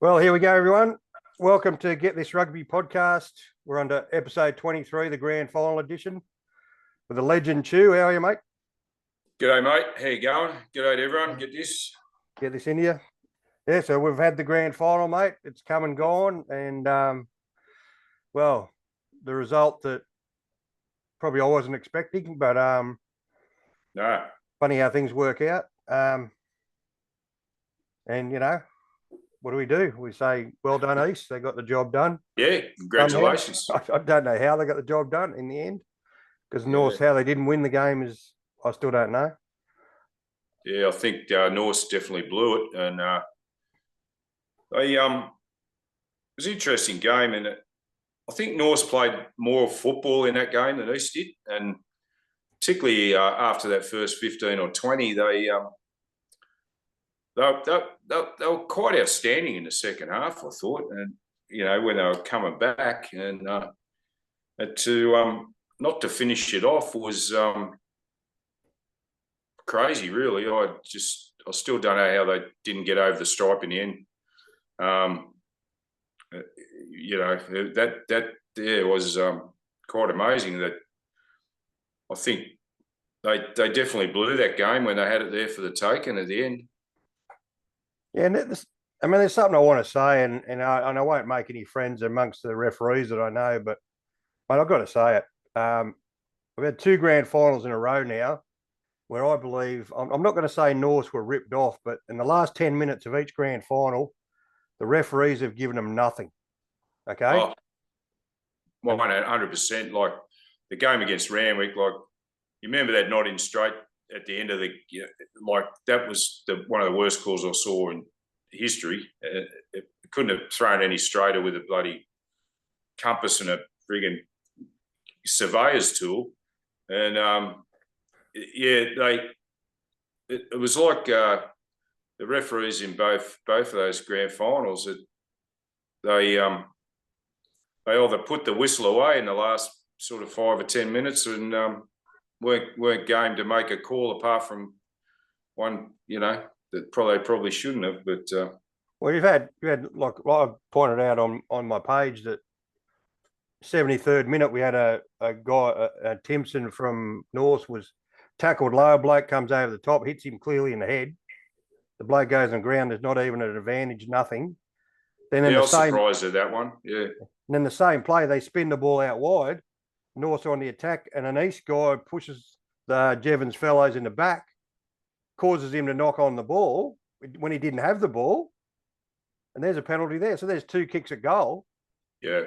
Well, here we go, everyone. Welcome to Get This Rugby Podcast. We're on to episode 23, the grand final edition, with the legend Chew. How are you, mate? G'day, mate. How you going? G'day to everyone. Get this in here. Yeah, so we've had the grand final, mate. It's come and gone. And, well, the result that probably I wasn't expecting, but No. funny how things work out. And, you know, what do? We say, well done, East. They got the job done. Yeah, congratulations. I don't know how they got the job done in the end, because North, how they didn't win the game is, I still don't know. Yeah, I think North definitely blew it. And it was an interesting game. And I think North played more football in that game than East did. And particularly after that first 15 or 20, they were quite outstanding in the second half, I thought. And, you know, when they were coming back and to not to finish it off was crazy, really. I still don't know how they didn't get over the stripe in the end. You know, that was quite amazing. That I think they definitely blew that game when they had it there for the taking at the end. Yeah, and there's something I want to say, and I won't make any friends amongst the referees that I know, but I've got to say it. We've had two grand finals in a row now where I believe, I'm not going to say North were ripped off, but in the last 10 minutes of each grand final, the referees have given them nothing. Okay? Oh, 100%. Like the game against Randwick, like you remember that not in straight at the end of the, like that was one of the worst calls I saw in history. It couldn't have thrown any straighter with a bloody compass and a frigging surveyor's tool. And it was like the referees in both of those grand finals. They either put the whistle away in the last sort of 5 or 10 minutes and weren't game to make a call apart from one, you know, that probably shouldn't have. But well, you had like I pointed out on my page that 73rd minute we had a guy, a Timpson from North was tackled low. Bloke comes over the top, hits him clearly in the head. The bloke goes on the ground. There's not even an advantage, nothing. Then I was surprised at that one. Yeah. And then the same play, they spin the ball out wide. North on the attack, and an East guy pushes the Jevons fellows in the back, causes him to knock on the ball when he didn't have the ball. And there's a penalty there. So there's two kicks at goal. Yeah.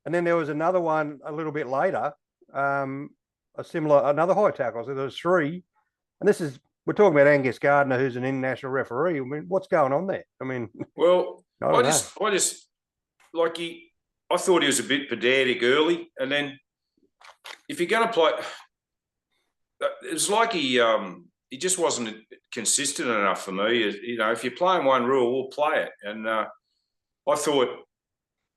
And then there was another one a little bit later, another high tackle. So there was three. And we're talking about Angus Gardner, who's an international referee. I mean, what's going on there? I mean, well, I thought he was a bit pedantic early, and then if you're going to play, it was like he just wasn't consistent enough for me. You know, if you're playing one rule, we'll play it. And I thought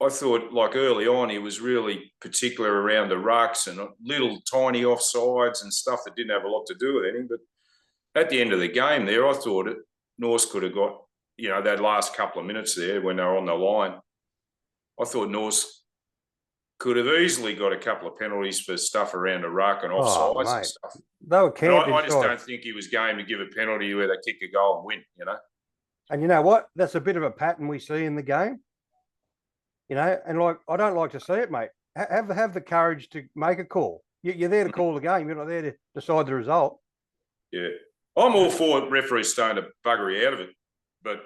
like early on, he was really particular around the rucks and little tiny offsides and stuff that didn't have a lot to do with anything. But at the end of the game there, I thought North could have got, you know, that last couple of minutes there when they were on the line. I thought North could have easily got a couple of penalties for stuff around the ruck and offsides and stuff. They were camped I just don't think he was game to give a penalty where they kick a goal and win, you know. And you know what? That's a bit of a pattern we see in the game. You know, and like I don't like to see it, mate. Have the courage to make a call. You're there to call the game. You're not there to decide the result. Yeah. I'm all for referees starting to buggery out of it, but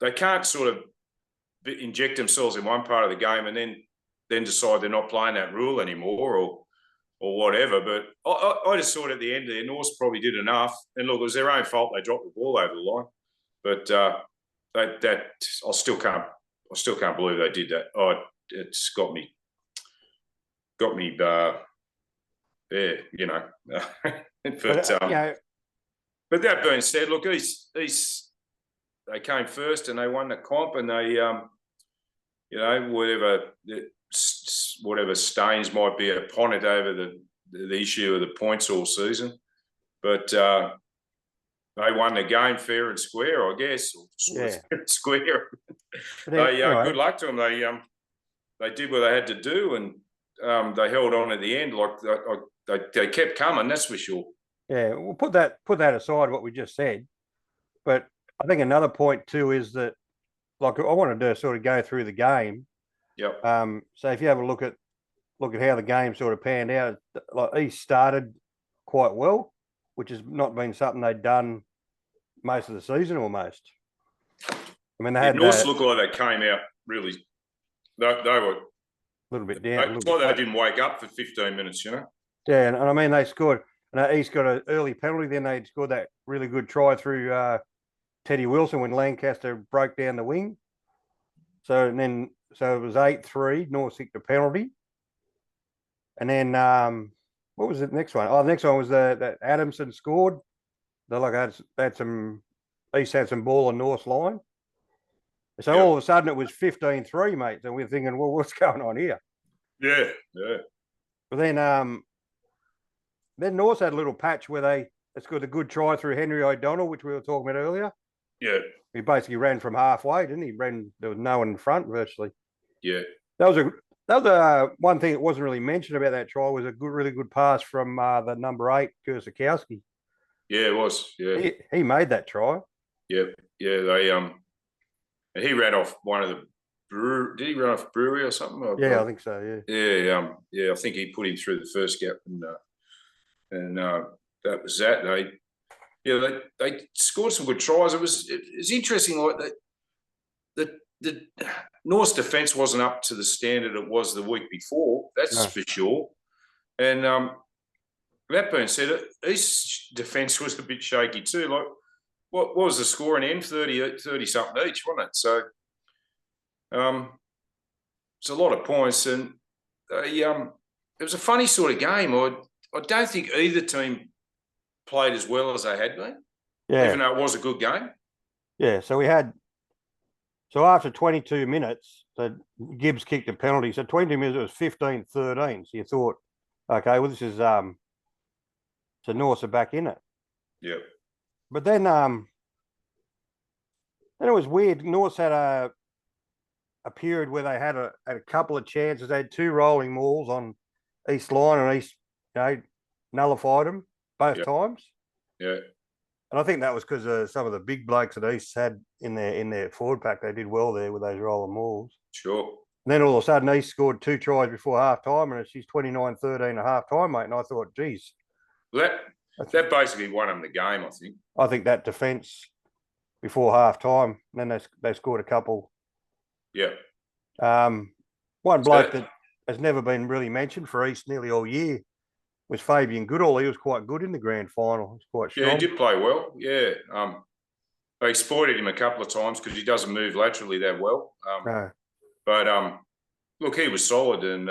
they can't sort of inject themselves in one part of the game and then decide they're not playing that rule anymore or whatever. But I just thought at the end there, North probably did enough. And look, it was their own fault they dropped the ball over the line. But I still can't believe they did that. Oh, it's got me. Yeah, you know. But that being said, look, they came first and they won the comp, and they, you know, whatever stains might be upon it over the issue of the points all season, but they won the game fair and square, I guess, or sort of fair and square. Good luck to them. They did what they had to do, and they held on at the end. They kept coming. That's for sure. Yeah, we'll put that aside, what we just said. But I think another point too is that, like, I wanted to sort of go through the game. Yep. So if you have a look at how the game sort of panned out, like East started quite well, which has not been something they'd done most of the season almost. I mean, they had North looked like they came out really. They were a little bit down. It's like they didn't wake up for 15 minutes, you know. Yeah, and I mean they scored. And East got an early penalty. Then they scored that really good try through Teddy Wilson when Lancaster broke down the wing. So it was 8-3. North kicked the penalty. And then what was the next one? Oh, the next one was that Adamson scored. They had some East had some ball on North's line. So all of a sudden it was 15-3, mate. And we're thinking, well, what's going on here? Yeah. But then North had a little patch where they scored a good try through Henry O'Donnell, which we were talking about earlier. Yeah. He basically ran from halfway, didn't he? There was no one in front virtually. Yeah. That was a one thing that wasn't really mentioned about that try was a really good pass from the number 8, Kursakowski. Yeah, it was. Yeah. He made that try. Yeah. They he ran off one of the did he run off Brewery or something? Yeah, I think so. Yeah. Yeah. I think he put him through the first gap, and that was that. They scored some good tries. It was interesting. Like the North's defence wasn't up to the standard it was the week before. That's for sure. And that being said, East's defence was a bit shaky too. Like, what was the score in the end? 30 something each, wasn't it? So it's a lot of points, and it was a funny sort of game. I don't think either team played as well as they had been, even though it was a good game. Yeah, so after 22 minutes, so Gibbs kicked a penalty. So 22 minutes, it was 15-13. So you thought, okay, well, this is so Norths are back in it. Yeah. But then it was weird. Norths had a period where they had a couple of chances. They had 2 rolling mauls on East line, and East nullified them both times. Yeah. And I think that was because of some of the big blokes that East had in their forward pack. They did well there with those rolling mauls. Sure. And then all of a sudden, East scored 2 tries before half time, and she's 29-13 at half time, mate. And I thought, geez. Well, that basically won them the game, I think. I think that defence before half time, and then they scored a couple. Yeah. One bloke that has never been really mentioned for East nearly all year was Fabian Goodall. He was quite good in the grand final. He was quite strong. Yeah, he did play well. Yeah. They exploited him a couple of times because he doesn't move laterally that well. No. But look, he was solid, and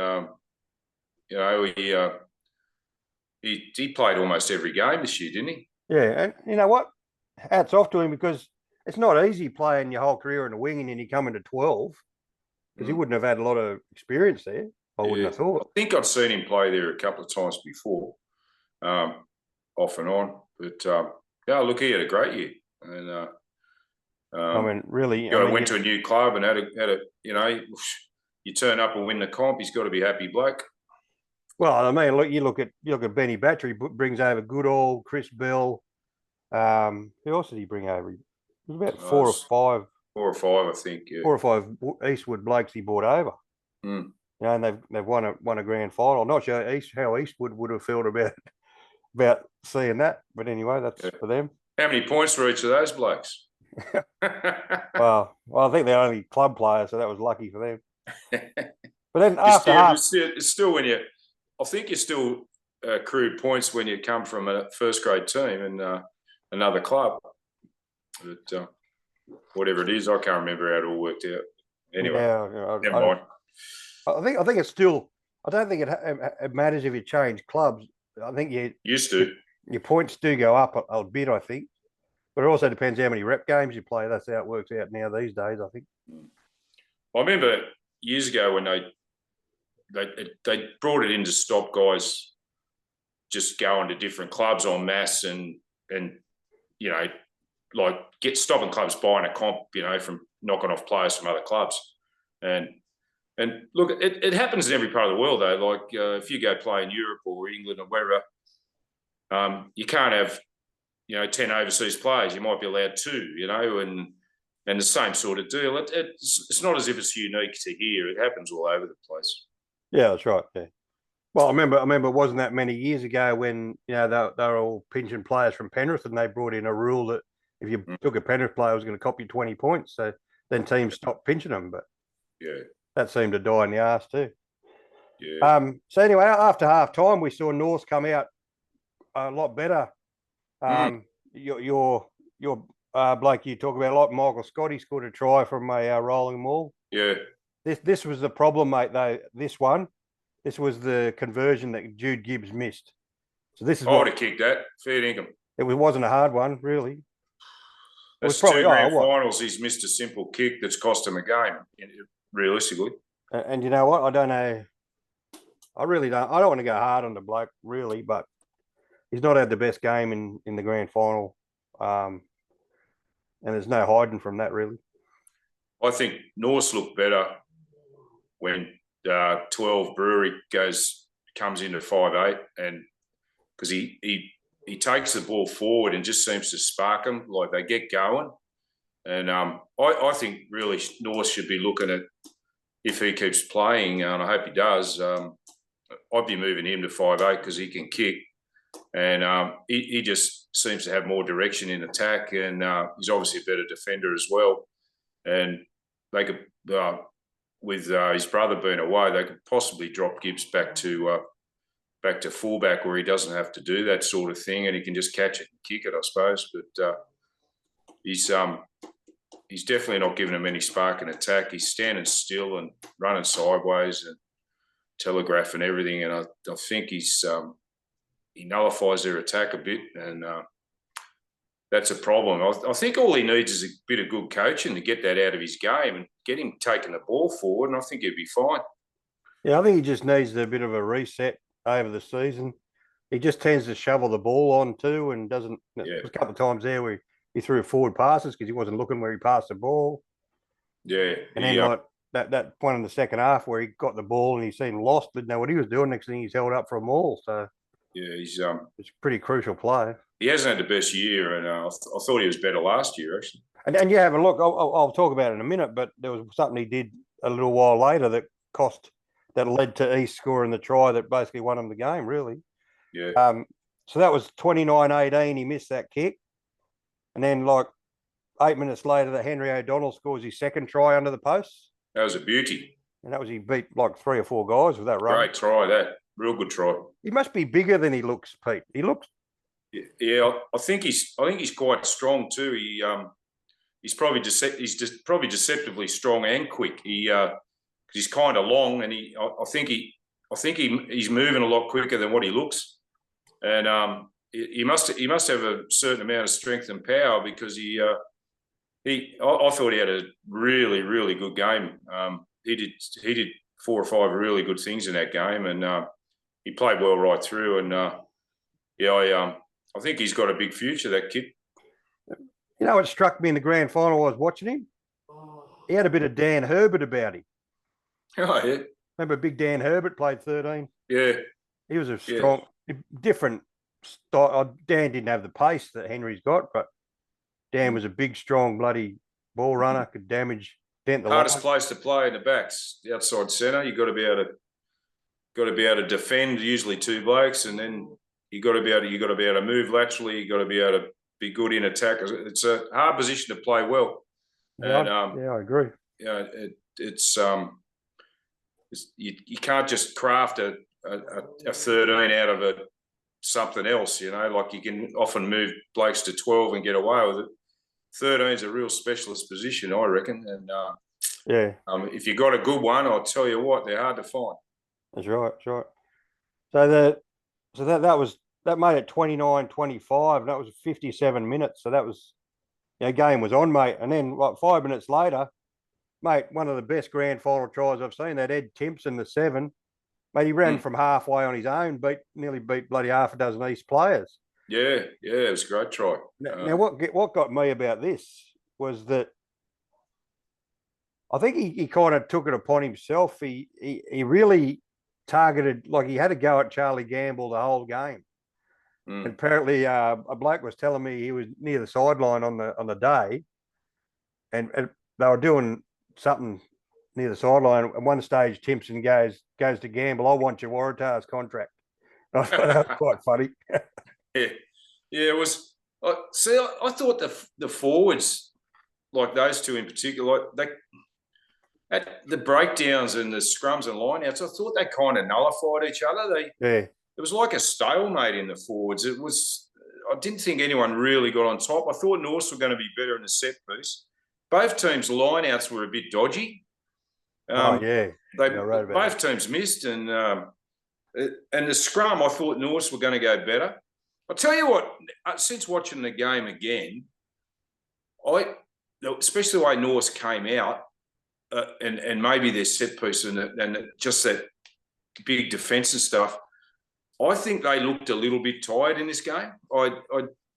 he played almost every game this year, didn't he? Yeah, and you know what? Hats off to him, because it's not easy playing your whole career in the wing and then you come into 12, because he wouldn't have had a lot of experience there. I wouldn't have thought. I think I'd seen him play there a couple of times before, off and on. But look, he had a great year, and I mean, really, went to a new club and had a you turn up and win the comp. He's got to be happy, bloke. Well, I mean, look, you look at Benny Battery, brings over Goodall, Chris Bell. Who else did he bring over? It was about 4 or 5. 4 or 5, I think. Yeah. 4 or 5 Eastwood blokes he brought over. Mm. And they've won a grand final. I'm not sure how Eastwood would have felt about seeing that, but anyway, that's for them. How many points for each of those blokes? well, I think they're only club players, so that was lucky for them. But then after half, it's still when I think you still accrued points when you come from a first grade team and another club. But whatever it is, I can't remember how it all worked out. Anyway, never mind. I think it's still. I don't think it matters if you change clubs. I think you used to. Your points do go up a bit, I think, but it also depends how many rep games you play. That's how it works out now these days, I think. I remember years ago when they brought it in to stop guys just going to different clubs en masse, and like stopping clubs buying a comp, from knocking off players from other clubs. And look, it happens in every part of the world, though. Like if you go play in Europe or England or wherever, you can't have, 10 overseas players. You might be allowed 2, and the same sort of deal. It's not as if it's unique to here. It happens all over the place. Yeah, that's right. Yeah. Well, I remember it wasn't that many years ago when, they were all pinching players from Penrith, and they brought in a rule that if you took a Penrith player, it was going to cop you 20 points. So then teams stopped pinching them, but that seemed to die in the arse too. Yeah. So anyway, after half time, we saw North come out a lot better. Your bloke you talk about, like Michael Scott, he scored a try from a rolling maul. Yeah. This was the problem, mate, though. This was the conversion that Jude Gibbs missed. So this is I would have kicked that. Fair dinkum. It wasn't a hard one, really. That's probably 2 grand finals. He's missed a simple kick that's cost him a game, realistically. And you know what? I don't know. I really don't. I don't want to go hard on the bloke, really, but he's not had the best game in the grand final. And there's no hiding from that, really. I think Norse looked better when 12 Brewery comes into 5'8", and because he takes the ball forward and just seems to spark them, like they get going. And I think really Norse should be looking at, if he keeps playing, and I hope he does, I'd be moving him to 5'8" because he can kick. And he just seems to have more direction in attack, and he's obviously a better defender as well. And they could, with his brother being away, they could possibly drop Gibbs back to fullback, where he doesn't have to do that sort of thing, and he can just catch it and kick it, I suppose. But he's definitely not giving him any spark in attack. He's standing still and running sideways and telegraphing everything, and I think he nullifies their attack a bit, and that's a problem. I think all he needs is a bit of good coaching to get that out of his game and get him taking the ball forward, and I think he'd be fine. Yeah, I think he just needs a bit of a reset over the season. He just tends to shovel the ball on too, and doesn't. Yeah. A couple of times there where he threw forward passes because he wasn't looking where he passed the ball. Yeah, and then like that point in the second half where he got the ball and he seemed lost, didn't know what he was doing. Next thing he's held up for a maul. So yeah, he's it's a pretty crucial play. He hasn't had the best year, and I thought he was better last year actually. And you have a look. I'll talk about it in a minute, but there was something he did a little while later that led to East scoring the try that basically won him the game, really. Yeah. So that was 29-18. He missed that kick. And then like 8 minutes later, that Henry O'Donnell scores his second try under the post. That was a beauty. And that was, he beat like 3 or 4 guys with that run. Great try, that. Real good try. He must be bigger than he looks, Pete. He looks. Yeah, I think he's quite strong too. He's probably deceptively strong and quick. He's kind of long, and I think he's moving a lot quicker than what he looks, and he must have a certain amount of strength and power, because I thought he had a really, really good game. He did 4 or 5 really good things in that game, and he played well right through. And I think he's got a big future, that kid. You know what struck me in the grand final? I was watching him. He had a bit of Dan Herbert about him. Oh, yeah. Remember big Dan Herbert played 13? Yeah. He was a strong, different style. Dan didn't have the pace that Henry's got, but Dan was a big, strong, bloody ball runner, could dent the hardest line. Place to play in the backs, the outside centre. You've got to be able to defend, usually 2 blokes, and then you got to be able to move laterally. You got to be able to be good in attack. It's a hard position to play well. Yeah, and I agree. Yeah, you can't just craft a 13 out of something else. Like you can often move blokes to 12 and get away with it. 13 is a real specialist position, I reckon. And if you got a good one, I'll tell you what, they're hard to find. That's right. So that made it 29-25, and that was 57 minutes. So that was, game was on, mate. And then like 5 minutes later, mate, one of the best grand final tries I've seen, that Ed Timpson, the 7. Mate, he ran from halfway on his own, nearly beat bloody half a dozen East players. Yeah, it was a great try. Now what got me about this was that I think he kind of took it upon himself. He really targeted, like he had a go at Charlie Gamble the whole game. And apparently, a bloke was telling me he was near the sideline on the day, and they were doing something near the sideline. At one stage, Timpson goes to Gamble, "I want your Waratahs contract." And I thought that was quite funny. It was. I thought the forwards, like those two in particular, like at the breakdowns and the scrums and lineouts, I thought they kind of nullified each other. It was like a stalemate in the forwards. It was. I didn't think anyone really got on top. I thought Norths were going to be better in the set piece. Both teams' lineouts were a bit dodgy. Both teams missed, and the scrum, I thought Norths were going to go better. I'll tell you what, since watching the game again, especially the way Norths came out, and maybe their set piece and just that big defence and stuff, I think they looked a little bit tired in this game. I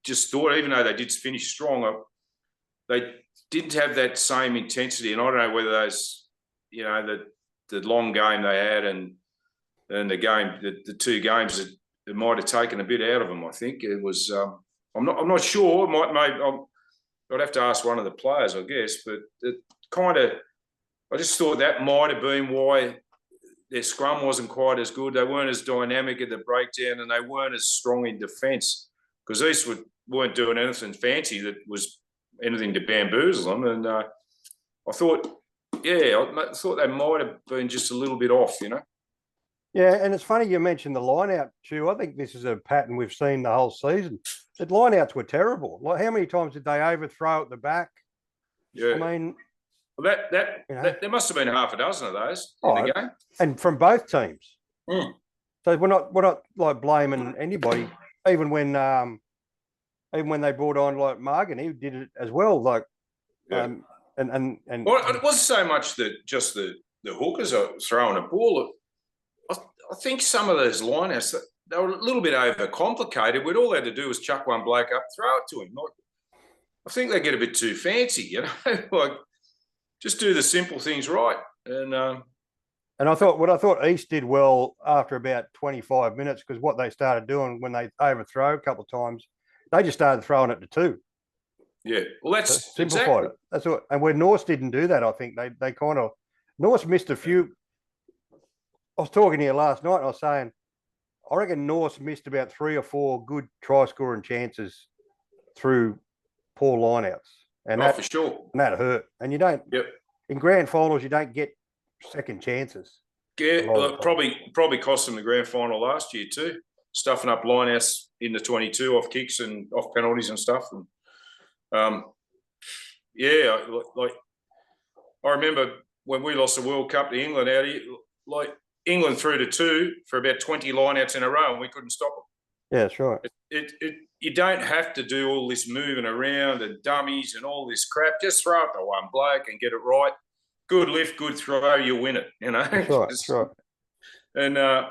just thought, even though they did finish strong, they didn't have that same intensity. And I don't know whether those, the long game they had and the game, the two games, it might have taken a bit out of them. I think it was. I'm not sure. I'd have to ask one of the players, I guess. But it kind of, I just thought that might have been why their scrum wasn't quite as good. They weren't as dynamic at the breakdown, and they weren't as strong in defence because Eastwood weren't doing anything fancy that was anything to bamboozle them. And I thought they might have been just a little bit off, Yeah, and it's funny you mentioned the line-out, Stu. I think this is a pattern we've seen the whole season. The line-outs were terrible. Like, how many times did they overthrow at the back? Yeah. I mean... Well, there must have been half a dozen of those in the game. And from both teams. So we're not like blaming anybody, even when they brought on like Morgan, he did it as well. Like, and well, it wasn't so much that just the hookers are throwing a ball. I think some of those lineouts, they were a little bit overcomplicated. We'd all had to do was chuck one bloke up, throw it to him. Like, I think they get a bit too fancy, like just do the simple things right. And I thought East did well after about 25 minutes, because what they started doing when they overthrow a couple of times, they just started throwing it to two. Yeah, well, that's simplified it. That's what. And where Norths didn't do that, I think they kind of Norths missed a few. I was talking to you last night, and I was saying, I reckon Norths missed about 3 or 4 good try scoring chances through poor lineouts. And that, for sure. And that hurt. And you don't, in grand finals, you don't get second chances. Yeah, well, probably cost them the grand final last year too, stuffing up lineouts in the 22 off kicks and off penalties and stuff. And like I remember when we lost the World Cup to England out here, like England threw to 2 for about 20 lineouts in a row, and we couldn't stop them. Yeah, that's right. You don't have to do all this moving around and dummies and all this crap. Just throw it to one bloke and get it right. Good lift, good throw, you win it. That's right. And I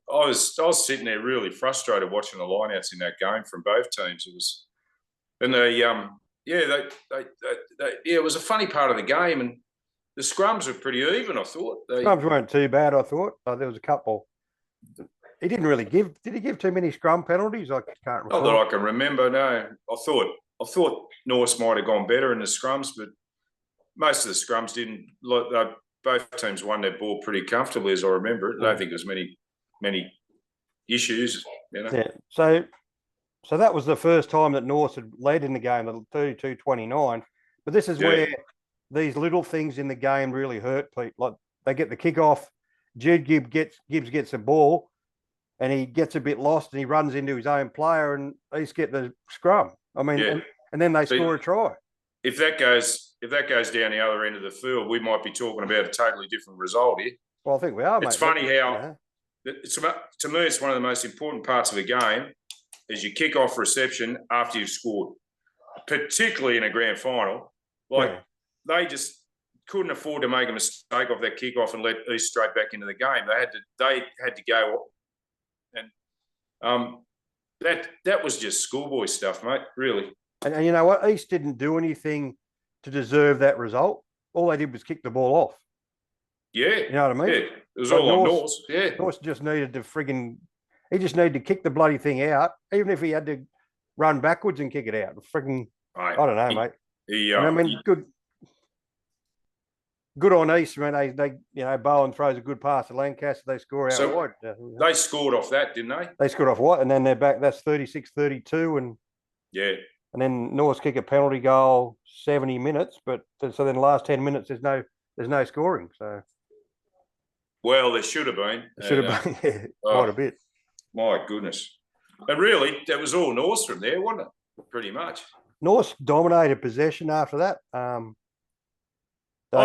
was sitting there really frustrated watching the lineouts in that game from both teams. It was, and it was a funny part of the game, and the scrums were pretty even. I thought scrums weren't too bad. I thought there was a couple. He didn't really give. Did he give too many scrum penalties? I can't recall. Not that I can remember. No, I thought Norths might have gone better in the scrums, but most of the scrums didn't. Both teams won their ball pretty comfortably, as I remember it. I don't think there was many issues. Yeah. So that was the first time that Norths had led in the game, 32-29. But this is where these little things in the game really hurt Pete. Like, they get the kickoff, Jude Gibbs gets the ball, and he gets a bit lost, and he runs into his own player, and East get the scrum. I mean, and then they score a try. If that goes down the other end of the field, we might be talking about a totally different result here. Well, I think we are, mate. It's funny how to me, it's one of the most important parts of a game is your kick-off reception after you've scored, particularly in a grand final. They just couldn't afford to make a mistake off that kick-off and let East straight back into the game. They had to go, and that was just schoolboy stuff, mate. Really. And you know what? East didn't do anything to deserve that result. All they did was kick the ball off. Yeah. You know what I mean? Yeah. It was all on Norse. Yeah. Norse just needed to he just needed to kick the bloody thing out, even if he had to run backwards and kick it out. I don't know, mate. I mean, good on East. I mean, they Bowen throws a good pass to Lancaster. They score out wide. They scored off that, didn't they? They scored off what? And then they're back. That's 36-32. And yeah. And then Norths kick a penalty goal 70 minutes. But so then the last 10 minutes, there's no scoring. So. Well, there should have been. Should have been, yeah, quite a bit. My goodness. And really, that was all Norths from there, wasn't it? Pretty much. Norths dominated possession after that. I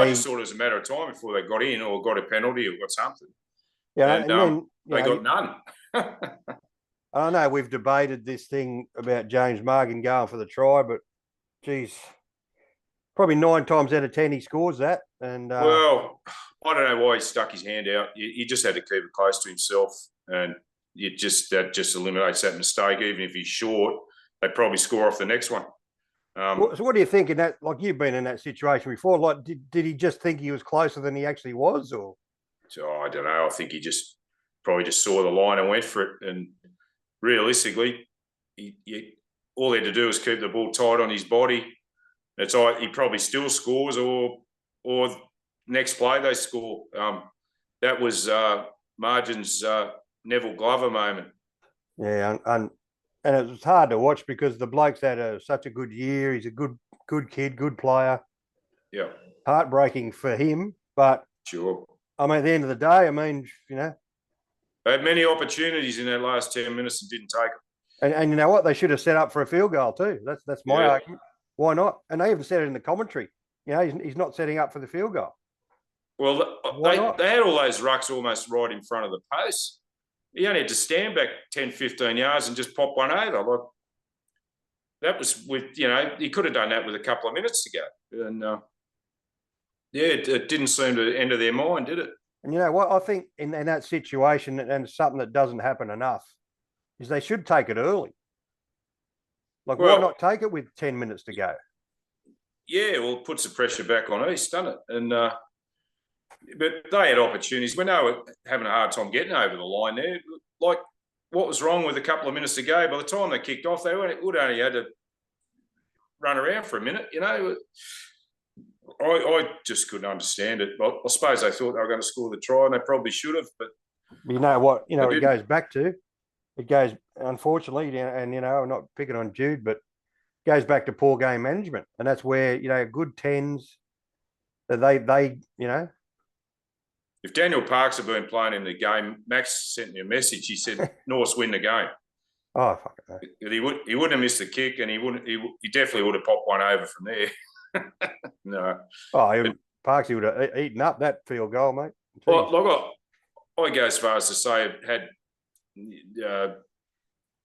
just thought it was a matter of time before they got in or got a penalty or got something. Yeah, and then, they got none. I know we've debated this thing about James Morgan going for the try, but geez, probably 9 times out of 10 he scores that. And well, I don't know why he stuck his hand out. He just had to keep it close to himself, and that just eliminates that mistake. Even if he's short, they probably score off the next one. So what do you think in that? Like, you've been in that situation before. Like, did he just think he was closer than he actually was, or? So I don't know. I think he probably just saw the line and went for it. And realistically, all he had to do was keep the ball tight on his body. It's he probably still scores, or next play they score. That was Margin's Neville Glover moment. Yeah, and it was hard to watch because the bloke's had such a good year. He's a good kid, good player. Yeah. Heartbreaking for him, but sure. I mean, at the end of the day, I mean, they had many opportunities in their last 10 minutes and didn't take them. And you know what? They should have set up for a field goal too. That's my argument. Why not? And they even said it in the commentary. He's not setting up for the field goal. Well, they had all those rucks almost right in front of the post. He only had to stand back 10, 15 yards and just pop one over. Like, that was he could have done that with a couple of minutes to go. And, it didn't seem to enter their mind, did it? And you know what? I think in that situation, and something that doesn't happen enough, is they should take it early. Like, why not take it with 10 minutes to go? Yeah, well, it puts the pressure back on East, doesn't it? And but they had opportunities. When they were having a hard time getting over the line there, like, what was wrong with a couple of minutes to go? By the time they kicked off, they would only had to run around for a minute, I just couldn't understand it. I suppose they thought they were going to score the try, and they probably should have. But you know what? It goes back to. It goes, unfortunately, and I'm not picking on Jude, but it goes back to poor game management, and that's where good tens that they. If Daniel Parks had been playing in the game, Max sent me a message. He said Norths win the game. Oh, fuck it. He wouldn't have missed the kick, and he definitely would have popped one over from there. No. Oh, Parksy would have eaten up that field goal, mate. Well, look, I go as far as to say, had a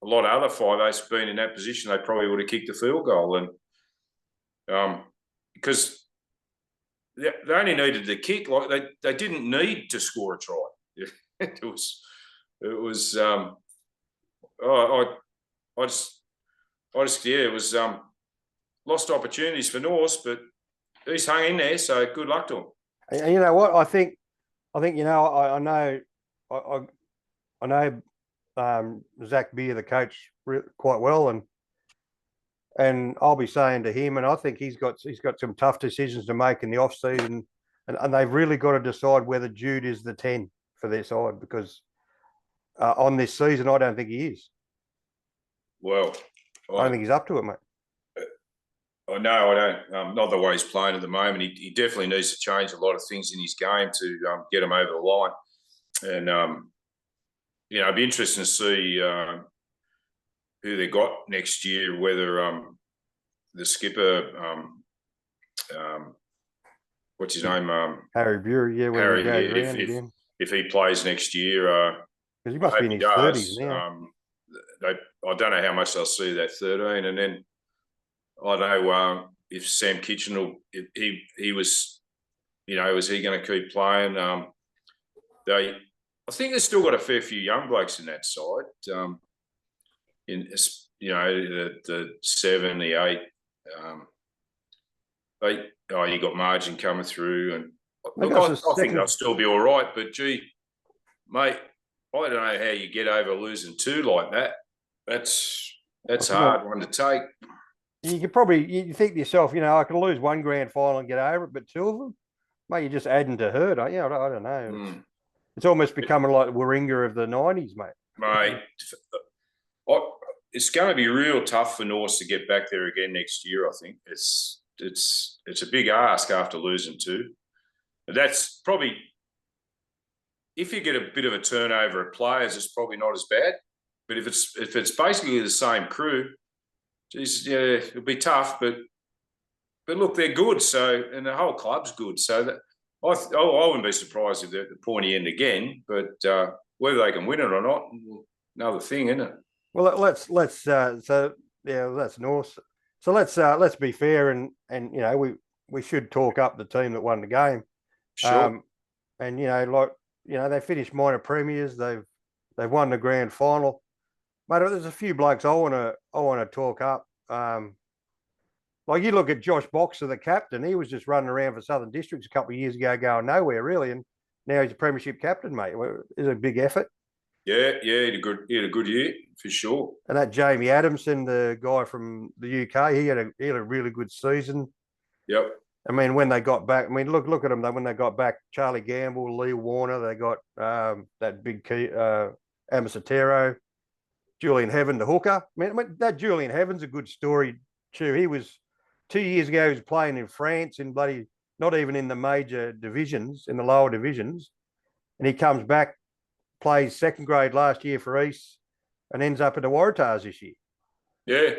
lot of other 5'8" been in that position, they probably would have kicked the field goal, and because they only needed the kick, like they didn't need to score a try. It was. It was lost opportunities for Norths, but he's hung in there, so good luck to him. And you know what? I think I know Zach Beer, the coach, quite well, and I'll be saying to him, and I think he's got some tough decisions to make in the off season, and they've really got to decide whether Jude is the 10 for their side, because on this season, I don't think he is. Well, I don't think he's up to it, mate. No, I don't. Not the way he's playing at the moment. He definitely needs to change a lot of things in his game to get him over the line. And, it'd be interesting to see who they got next year, whether the skipper, what's his name? Harry Bury, yeah. Harry, if he plays next year. Because he must be in his 30s now. I don't know how much they'll see that 13. And then I don't know if Sam Kitchen he was, is he going to keep playing? I think they've still got a fair few young blokes in that side. in the 7, the 8. You got margin coming through, and look, I think they'll still be all right. But gee, mate, I don't know how you get over losing 2 like that. That's a hard one to take. You could probably you think to yourself, I can lose 1 grand final and get over it, but 2 of them, mate, you're just adding to hurt. I don't know. It's almost becoming like Warringah of the 90s, mate. Mate, it's going to be real tough for North to get back there again next year. I think it's a big ask after losing 2. That's probably, if you get a bit of a turnover of players, it's probably not as bad. But if it's basically the same crew, geez, yeah, it'll be tough. But look, they're good. So, and the whole club's good. So that I wouldn't be surprised if they're at the pointy end again. But whether they can win it or not, another thing, isn't it? Well, let's that's North. So let's be fair and we should talk up the team that won the game. Sure. And they finished minor premiers. They've won the grand final. Mate, there's a few blokes I want to talk up. Like you look at Josh Boxer, the captain. He was just running around for Southern Districts a couple of years ago, going nowhere really, and now he's a premiership captain, mate. It's a big effort. Yeah, he had a good year for sure. And that Jamie Adamson, the guy from the UK, he had a really good season. Yep. I mean, when they got back, look at them. When they got back, Charlie Gamble, Lee Warner, they got that big key, Amasatero, Julian Heaven, the hooker. I mean, that Julian Heaven's a good story too. He was 2 years ago. He was playing in France in bloody, not even in the major divisions, in the lower divisions, and he comes back, plays second grade last year for East, and ends up at the Waratahs this year. Yeah,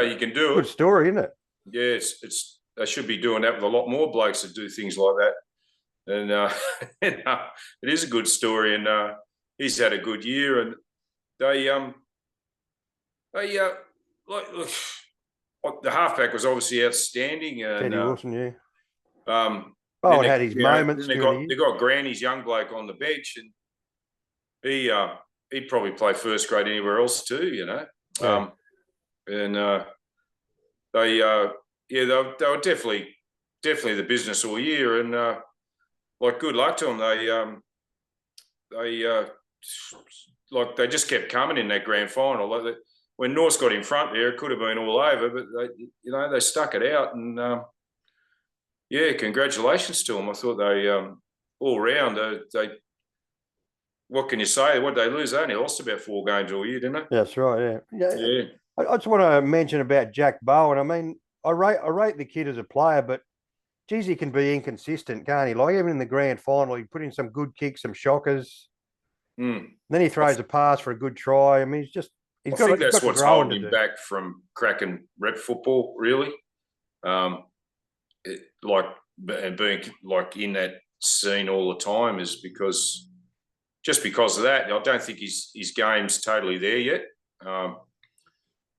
you can do it. Good story, isn't it? Yeah, it's they should be doing that with a lot more blokes that do things like that. And it is a good story, and he's had a good year. And they look, the halfback was obviously outstanding. And, Teddy Wilson, yeah. Bowen had his moments. They got Granny's young bloke on the bench, and he'd probably play first grade anywhere else too, Yeah. They were definitely the business all year, and good luck to them. They just kept coming in that grand final. When North's got in front there, it could have been all over, but they stuck it out, and congratulations to them. I thought they all round they. What can you say? What they lose? They only lost about 4 games all year, didn't they? That's right. Yeah. I just want to mention about Jack Bowen. I mean, I rate the kid as a player, but geez, he can be inconsistent, can't he? Like even in the grand final, he put in some good kicks, some shockers. Then he throws a pass for a good try. I mean, I think that's what's holding him back from cracking rep football, really. And being in that scene all the time is because of that. I don't think his game's totally there yet.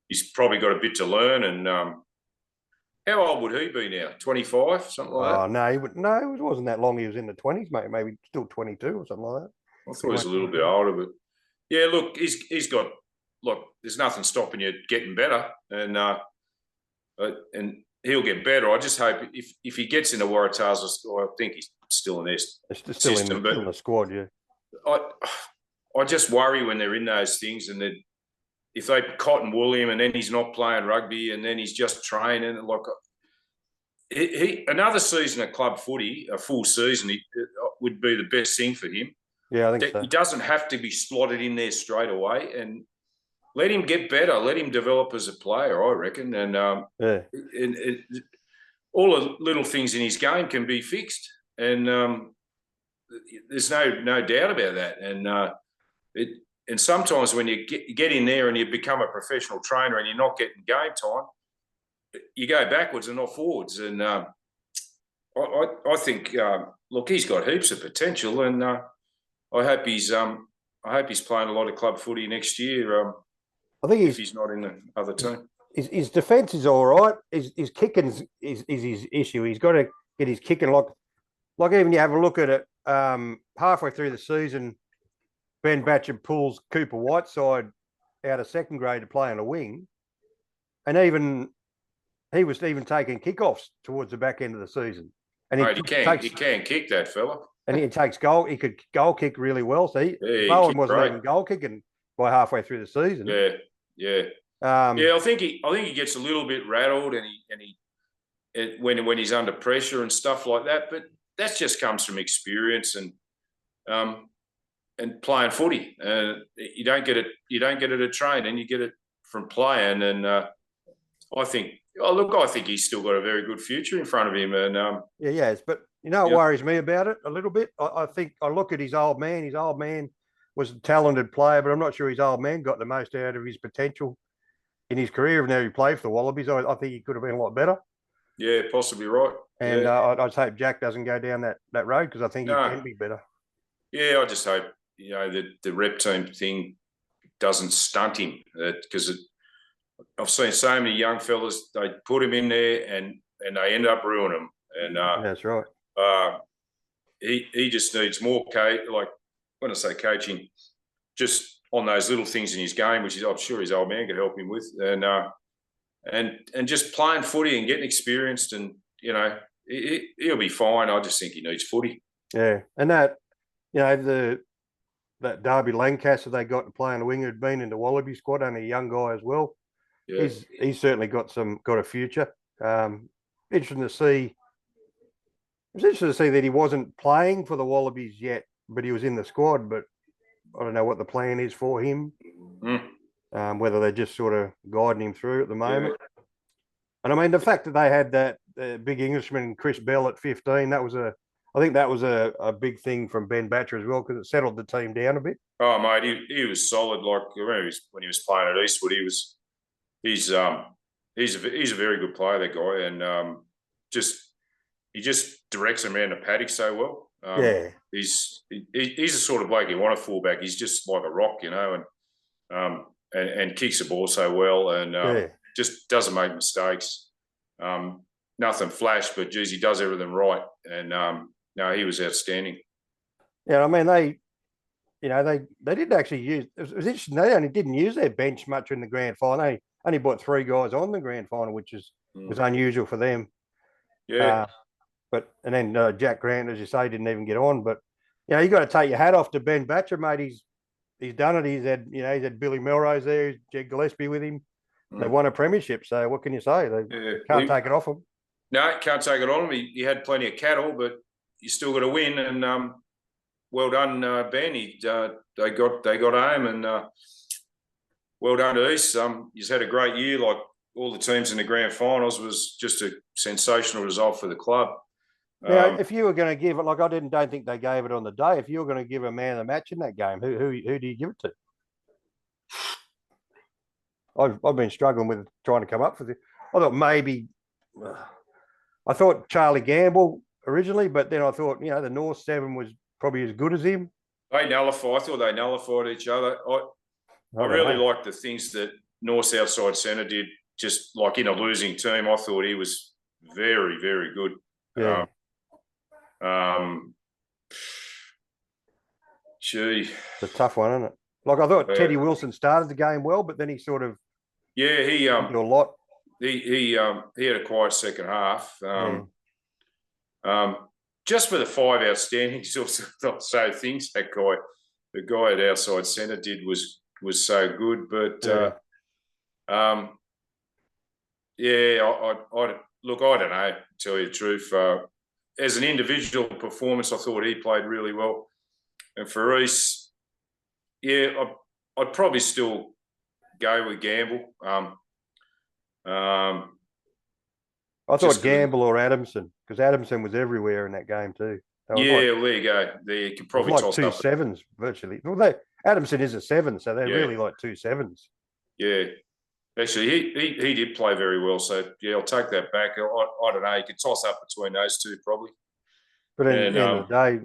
He's probably got a bit to learn. And how old would he be now? 25, something like that? No, it wasn't that long. He was in the 20s, mate. Maybe still 22 or something like that. I thought he was a little bit older, but yeah, look, he's got. Look, there's nothing stopping you getting better, and he'll get better. I just hope if he gets into Waratahs, I think he's still in their system, in the squad, yeah. I just worry when they're in those things, and if they cotton wool him, and then he's not playing rugby, and then he's just training. Another season of club footy, a full season, would be the best thing for him. Yeah, I think so. He doesn't have to be slotted in there straight away, and let him get better. Let him develop as a player, I reckon. And and all the little things in his game can be fixed, and there's no doubt about that. And sometimes when you get in there and you become a professional trainer and you're not getting game time, you go backwards and not forwards. And I think look, he's got heaps of potential, and I hope he's playing a lot of club footy next year. I think if he's not in the other team. His defence is all right. His kicking is his issue. He's got to get his kicking like even you have a look at it halfway through the season, Ben Batcher pulls Cooper Whiteside out of second grade to play on a wing, and even he was even taking kickoffs towards the back end of the season. And Mate, he can kick, that fella. And he takes goal. He could goal kick really well. So Bowen wasn't even goal kicking by halfway through the season. Yeah. I think he gets a little bit rattled, when he's under pressure and stuff like that. But that just comes from experience and playing footy. You don't get it. You don't get it at training. You get it from playing. And I think he's still got a very good future in front of him. And yes, but you know what worries me about it a little bit? I think I look at his old man. His old man was a talented player, but I'm not sure his old man got the most out of his potential in his career. Even though he played for the Wallabies, I think he could have been a lot better. Yeah, possibly right. And I just hope Jack doesn't go down that road, because I think he can be better. Yeah, I just hope that the rep team thing doesn't stunt him, because I've seen so many young fellas, they put him in there and they end up ruining him. And that's right. He just needs more like when I say coaching, just on those little things in his game, which I'm sure his old man could help him with, and just playing footy and getting experienced, and he'll be fine. I just think he needs footy. Yeah, and that that Darby Lancaster they got to play on the wing, who'd been in the Wallaby squad, only a young guy as well. Yeah. He's certainly got a future. Interesting to see. It was interesting to see that he wasn't playing for the Wallabies yet, but he was in the squad. But I don't know what the plan is for him. Whether they're just sort of guiding him through at the moment. Yeah. And I mean, the fact that they had that big Englishman, Chris Bell, at 15, I think that was a big thing from Ben Batcher as well, because it settled the team down a bit. Oh, mate, he was solid. Like, I remember when he was playing at Eastwood, he's a very good player, that guy, and he just directs them around the paddock so well. He's the sort of bloke you want a fullback. He's just like a rock, and kicks the ball so well, and just doesn't make mistakes. Nothing flash, but geez, he does everything right. And no, he was outstanding. Yeah, I mean they didn't actually use. It was interesting. They only didn't use their bench much in the grand final. They only brought 3 guys on the grand final, which was unusual for them. Yeah. And then Jack Grant, as you say, didn't even get on. But you got to take your hat off to Ben Batcher, mate. He's done it. He's had Billy Melrose there, Jed Gillespie with him. They won a premiership. So what can you say? They can't take it off him. No, can't take it on him. He had plenty of cattle, but you still got to win. And well done, Ben. They got home, and well done to East. He's had a great year. Like all the teams in the grand finals, was just a sensational result for the club. Now, if you were going to give it, like I don't think they gave it on the day. If you were going to give a man of the match in that game, who do you give it to? I've been struggling with trying to come up with it. I thought maybe, I thought Charlie Gamble originally, but then I thought the North 7 was probably as good as him. I thought they nullified each other. I really liked the things that North's outside centre did. Just like in a losing team, I thought he was very, very good. Yeah. Gee, it's a tough one, isn't it? Like I thought Teddy Wilson started the game well, but then he sort of he did a lot. He had a quiet second half. Just for the 5 outstanding so things the guy at outside centre did was so good, but I don't know, to tell you the truth. As an individual performance, I thought he played really well. And for Reece, I'd probably still go with Gamble. I thought Gamble or Adamson, because Adamson was everywhere in that game too. Well, there you go. You could probably toss 2 sevens virtually. Well, Adamson is a 7, so they're really like 2 sevens. Yeah. Actually, he did play very well. So, I'll take that back. I don't know. You could toss up between those 2 probably. But at the end of the day,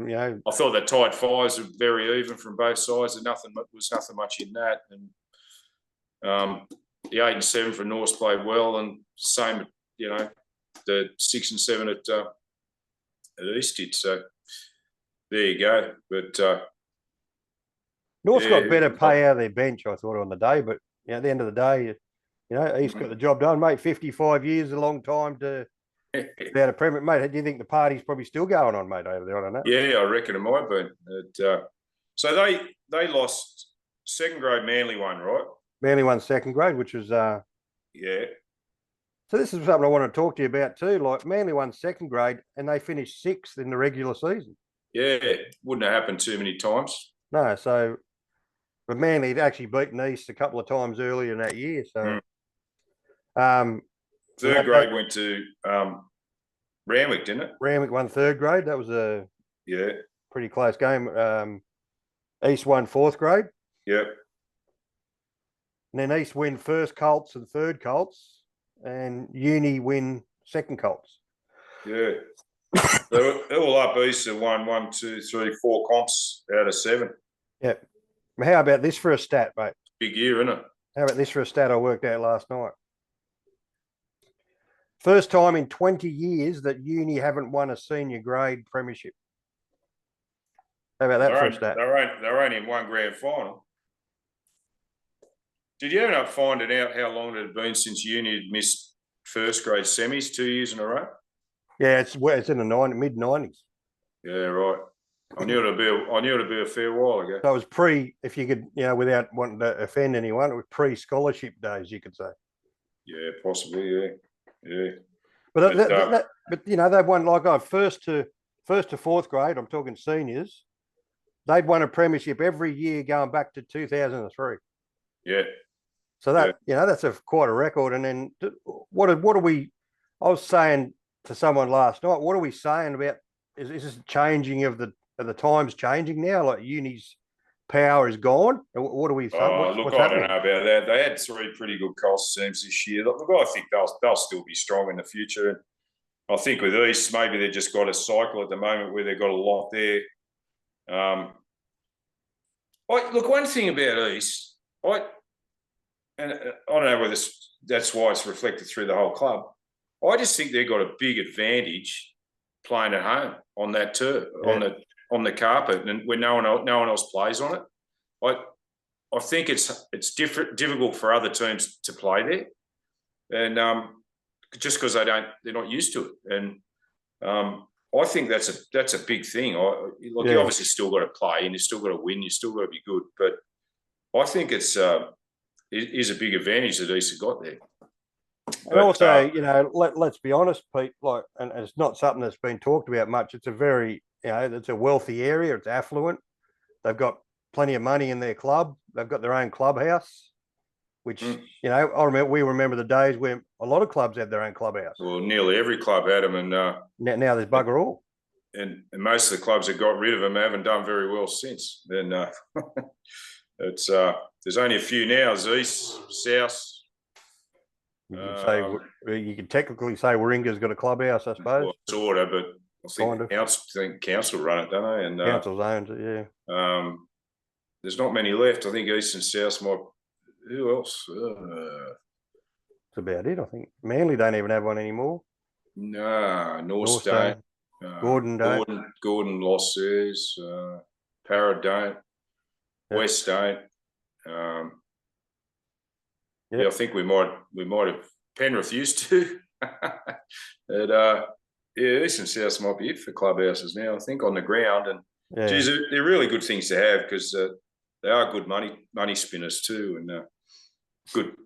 I thought the tied 5s were very even from both sides. And nothing much in that. And the 8 and 7 for North played well, and same, the 6 and 7 at East did. So there you go. But North's got better pay out of their bench, I thought, on the day, but at the end of the day, East got the job done, mate. 55 years is a long time to without a Premier, mate. Do you think the party's probably still going on, mate, over there? I don't know. Yeah, I reckon it might be. So they lost second grade. Manly won, right? Manly won second grade, which was yeah. So this is something I want to talk to you about too. Like Manly won second grade and they finished sixth in the regular season. Yeah, wouldn't have happened too many times. No, so but Manly had actually beaten East a couple of times earlier in that year. So third grade went to Randwick, didn't it? Randwick won third grade. That was a pretty close game. East won fourth grade. Yep. And then East win first Colts and third Colts, and Uni win second Colts. Yeah. They're all up East and won 1, 2, 3, 4 comps out of 7. Yeah. How about this for a stat, mate? Big year, isn't it? How about this for a stat I worked out last night? First time in 20 years that Uni haven't won a senior grade premiership. How about that for a stat? They're only in one grand final. Did you end up finding out how long it had been since Uni had missed first grade semis 2 years in a row? Yeah, it's in the mid-90s. Yeah, right. I knew it'd be a fair while ago. So it was pre, if you could, without wanting to offend anyone, it was pre-scholarship days, you could say. Yeah, possibly. Yeah. But they've won like first to fourth grade. I'm talking seniors. They'd won a premiership every year going back to 2003. Yeah. So that that's quite a record. And then what are we? I was saying to someone last night, what are we saying about? Is this changing of the times changing now? Like Uni's power is gone. What are we saying? I don't know about that. They had 3 pretty good Colts teams this year. Look, I think they'll still be strong in the future. I think with East, maybe they've just got a cycle at the moment where they've got a lot there. Look, one thing about East, and I don't know whether that's why it's reflected through the whole club. I just think they've got a big advantage playing at home on that turf, on the carpet, and when no one else plays on it. I think it's difficult for other teams to play there, and just because they're not used to it. And I think that's a big thing. You obviously still got to play, and you still got to win. You still got to be good, but I think it is a big advantage that East have got there. And also, let's be honest, Pete. And it's not something that's been talked about much. It's a very, it's a wealthy area. It's affluent. They've got plenty of money in their club. They've got their own clubhouse, which we remember the days where a lot of clubs had their own clubhouse. Well, nearly every club had them, and now there's bugger all. And most of the clubs that got rid of them haven't done very well since. Then it's there's only a few now: East, South. You could technically say Warringa's got a clubhouse, I suppose. Well, sort of, but I think council run it, don't they? And council owns it, yeah. There's not many left. I think East and South might. Who else? That's about it, I think. Manly don't even have one anymore. No, North don't. Gordon don't. Gordon lost theirs. Parra don't. West don't. Yeah, I think we might have. Penrith used to. But East and South might be it for clubhouses now. I think on the ground, and geez, they're really good things to have because they are good money spinners too, and good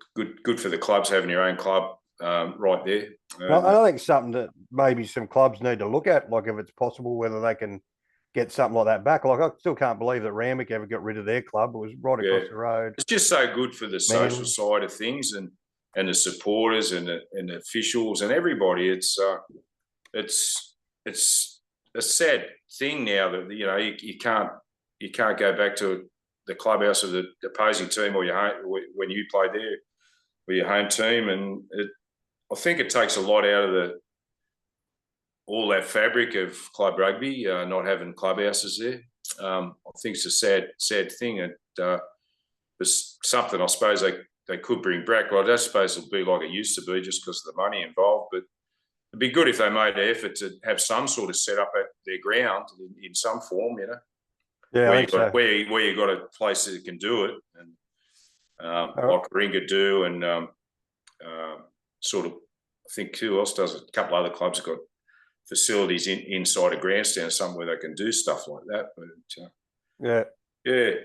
for the clubs having your own club right there. I think something that maybe some clubs need to look at, like if it's possible, whether they can get something like that back. Like I still can't believe that Randwick ever got rid of their club. It was right across the road. It's just so good for the social side of things and the supporters and the officials and everybody. It's a sad thing now that you can't go back to the clubhouse of the opposing team or when you played there with your home team, and I think it takes a lot out of all that fabric of club rugby, not having clubhouses there. I think it's a sad thing. It's something I suppose they could bring back. Well, I don't suppose it'll be like it used to be just because of the money involved, but it'd be good if they made an effort to have some sort of setup at their ground in some form, Yeah, where you got a place that can do it. And like Ringa do, and sort of, I think who else does it? A couple of other clubs have got facilities inside a grandstand, somewhere they can do stuff like that. But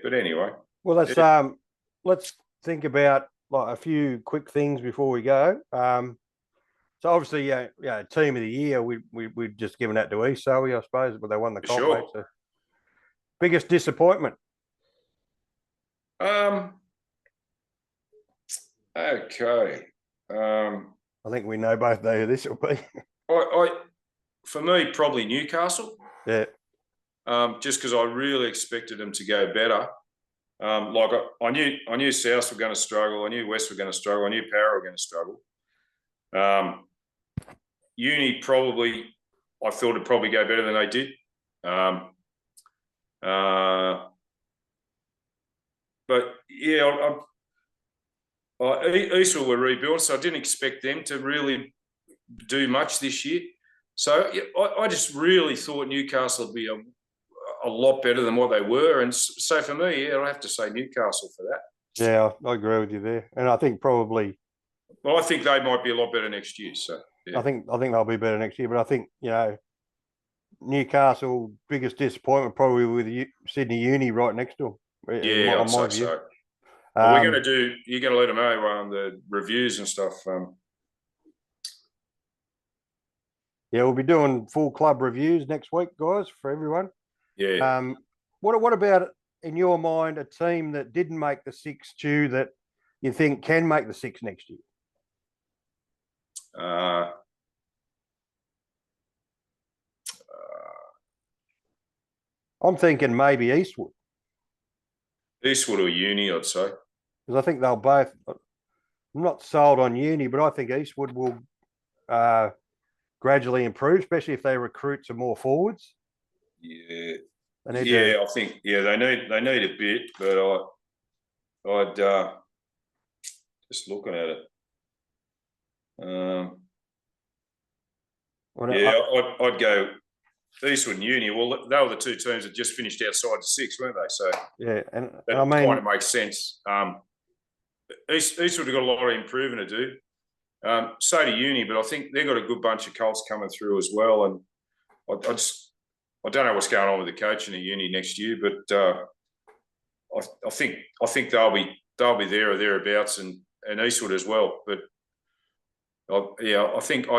But anyway, well, let's think about like a few quick things before we go. So obviously, team of the year, we've just given that to East, so I suppose, but they won the comp. sure. So. Biggest disappointment? Okay. I think we know both who this will be. For me, probably Newcastle. Yeah. Just because I really expected them to go better. I knew South were going to struggle. I knew West were going to struggle. I knew Power were going to struggle. Uni probably, I thought it'd probably go better than they did. But yeah, Eastwood were rebuilt, so I didn't expect them to really do much this year. So I just really thought Newcastle would be a lot better than what they were. And so for me, I have to say Newcastle for that. Yeah, I agree with you there. And I think probably... Well, I think they might be a lot better next year. So yeah. I think they'll be better next year. But I think, Newcastle, biggest disappointment probably with Sydney Uni right next to them. Yeah, I'd say so. We're going to do... You're going to let them know the reviews and stuff. Yeah, we'll be doing full club reviews next week, guys, for everyone. Yeah. What about, in your mind, a team that didn't make the six, Stu, that you think can make the six next year? I'm thinking maybe Eastwood. Eastwood or Uni, I'd say. Because I think they'll both... I'm not sold on Uni, but I think Eastwood will gradually improve, especially if they recruit some more forwards. Yeah. I think they need a bit, but I'd just looking at it. I'd go Eastwood and Uni. Well, they were the two teams that just finished outside the six, weren't they? So yeah, and that kind of makes sense. Eastwood have got a lot of improving to do. So do Uni, but I think they've got a good bunch of Colts coming through as well. And I don't know what's going on with the coaching at Uni next year, but I think they'll be there or thereabouts, and Eastwood as well. But I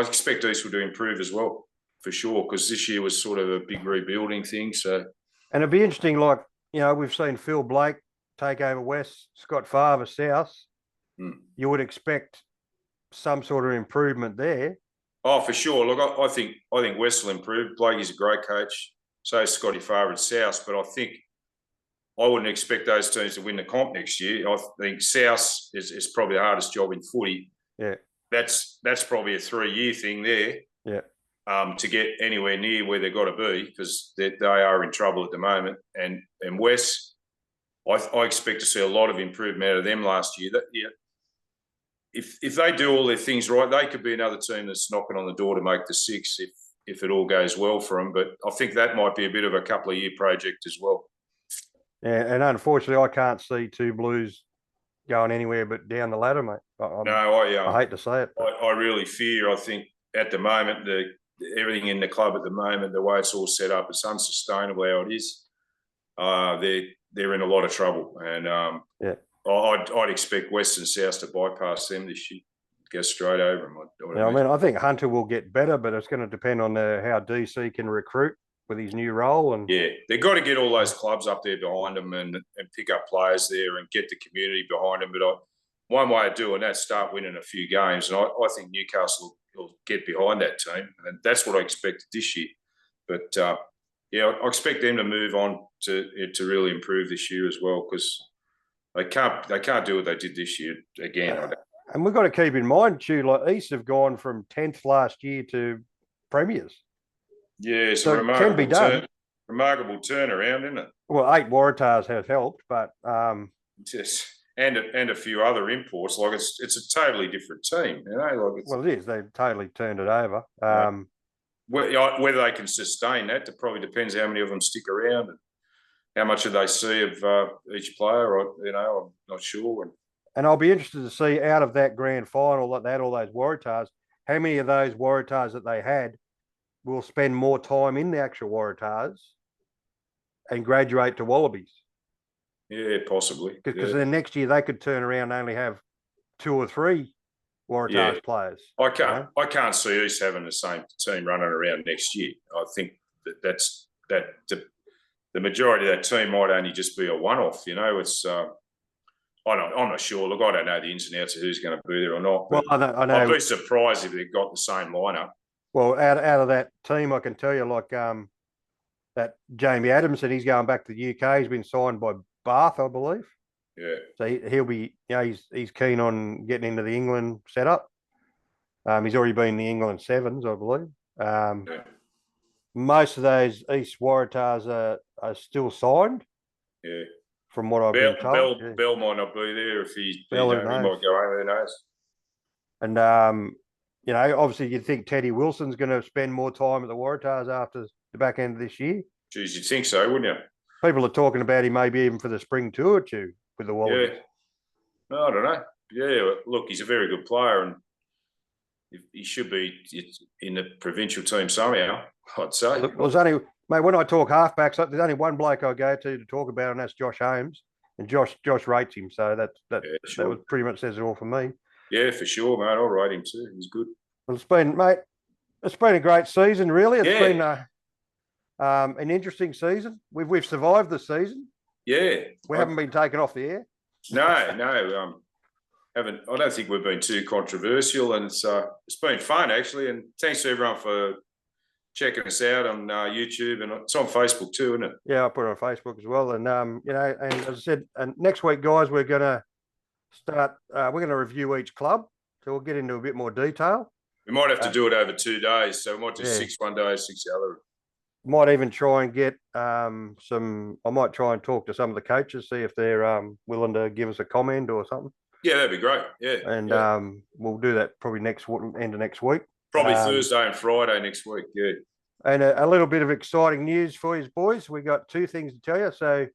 expect Eastwood to improve as well, for sure, because this year was sort of a big rebuilding thing. So, and it'd be interesting, we've seen Phil Blake take over West, Scott Farver South. You would expect some sort of improvement there. Oh, for sure. Look, I think West will improve. Blake is a great coach. So is Scotty Farver at South. But I think I wouldn't expect those teams to win the comp next year. I think South is probably the hardest job in footy. Yeah. That's probably a 3-year thing there. Yeah. To get anywhere near where they've got to be, because they are in trouble at the moment. And West, I expect to see a lot of improvement out of them last year. If they do all their things right, they could be another team that's knocking on the door to make the six if it all goes well for them. But I think that might be a bit of a couple of year project as well. Yeah, and unfortunately, I can't see two Blues going anywhere but down the ladder, mate. I hate to say it. I really fear. I think at the moment, everything in the club at the moment, the way it's all set up, it's unsustainable how it is. They're in a lot of trouble, and I'd expect West and South to bypass them this year, go straight over them. I think Hunter will get better, but it's going to depend on how DC can recruit with his new role. And yeah, they've got to get all those clubs up there behind them and pick up players there and get the community behind them. But one way of doing that, start winning a few games, and I think Newcastle will get behind that team, and that's what I expected this year. But I expect them to move on to really improve this year as well, because they can't do what they did this year again. And we've got to keep in mind, too, like East have gone from 10th last year to premiers. Yeah, so it can be done. Remarkable turnaround, isn't it? Well, 8 Waratahs has helped, but yes, and a few other imports. Like it's a totally different team, it is. They've totally turned it over. Whether they can sustain that, it probably depends how many of them stick around and how much do they see of each player. I'm not sure. And I'll be interested to see out of that grand final that they had all those Waratahs, how many of those Waratahs that they had will spend more time in the actual Waratahs and graduate to Wallabies. Yeah, possibly. Because then next year they could turn around and only have 2 or 3 Waratahs players. I can't see East having the same team running around next year. I think that's the majority of that team might only just be a one-off. It's I'm not sure. Look, I don't know the ins and outs of who's going to be there or not. Well, I know. I'd be surprised if they've got the same lineup. Well, out of that team, I can tell you, like that Jamie Adamson, he's going back to the UK. He's been signed by Bath, I believe. Yeah. So he'll be, he's keen on getting into the England setup. He's already been in the England Sevens, I believe. Most of those East Waratahs are still signed. Yeah. From what I've been told. Bell might not be there if he might go over. Who knows? And obviously you'd think Teddy Wilson's going to spend more time at the Waratahs after the back end of this year. Geez, you'd think so, wouldn't you? People are talking about him maybe even for the spring tour too with the Wallabies. Yeah. No, I don't know. Yeah, look, he's a very good player and he should be in the provincial team somehow, I'd say. Look, there's only, mate, when I talk halfbacks, there's only one bloke I go to talk about, and that's Josh Holmes. And Josh rates him, so that was pretty much says it all for me. Yeah, for sure, mate. I'll rate him too. He's good. Well, it's been a great season, really. It's been an interesting season. We've survived the season. Yeah, we haven't been taken off the air. No. I don't think we've been too controversial, and it's been fun actually. And thanks to everyone for checking us out on YouTube, and it's on Facebook too, isn't it? Yeah, I put it on Facebook as well. And and as I said, and next week, guys, we're going to start. We're going to review each club, so we'll get into a bit more detail. We might have to do it over 2 days, so we might do 6 one day, 6 the other. Might even try and get some. I might try and talk to some of the coaches, see if they're willing to give us a comment or something. Yeah, that'd be great. Yeah, and we'll do that probably end of next week. Probably Thursday and Friday next week. Yeah. And a little bit of exciting news for you boys. We got 2 things to tell you. So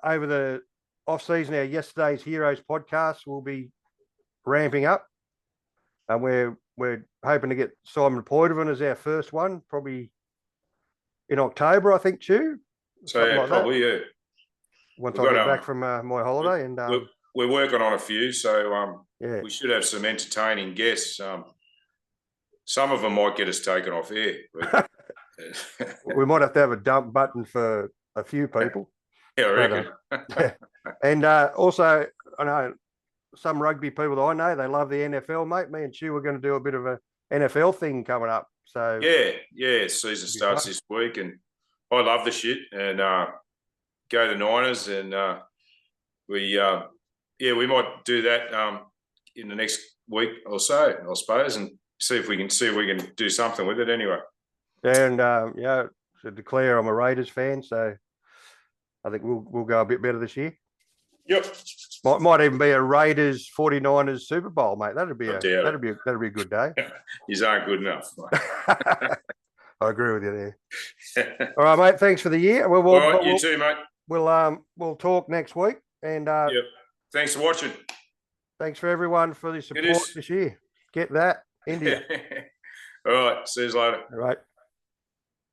over the off season, our Yesterday's Heroes podcast will be ramping up, and we're hoping to get Simon Poitevin as our first one, probably in October, I think, Stu. So yeah, like probably that. Once I get back from my holiday, and we're working on a few, so we should have some entertaining guests. Some of them might get us taken off air. But we might have to have a dump button for a few people. Yeah, I reckon. And also, I know some rugby people that I know, they love the NFL, mate. Me and Stu are going to do a bit of a NFL thing coming up. So season starts this week, and I love the shit. And go to Niners, and we might do that in the next week or so, I suppose, and see if we can do something with it anyway. And to declare I'm a Raiders fan, so I think we'll go a bit better this year. Yep. Might even be a Raiders 49ers Super Bowl, mate. That'd be a good day. You aren't good enough. I agree with you there. All right, mate. Thanks for the year. All right, you too, mate. We'll talk next week. And thanks for watching. Thanks for everyone for the support this year. Get that into you. All right. See you later. All right.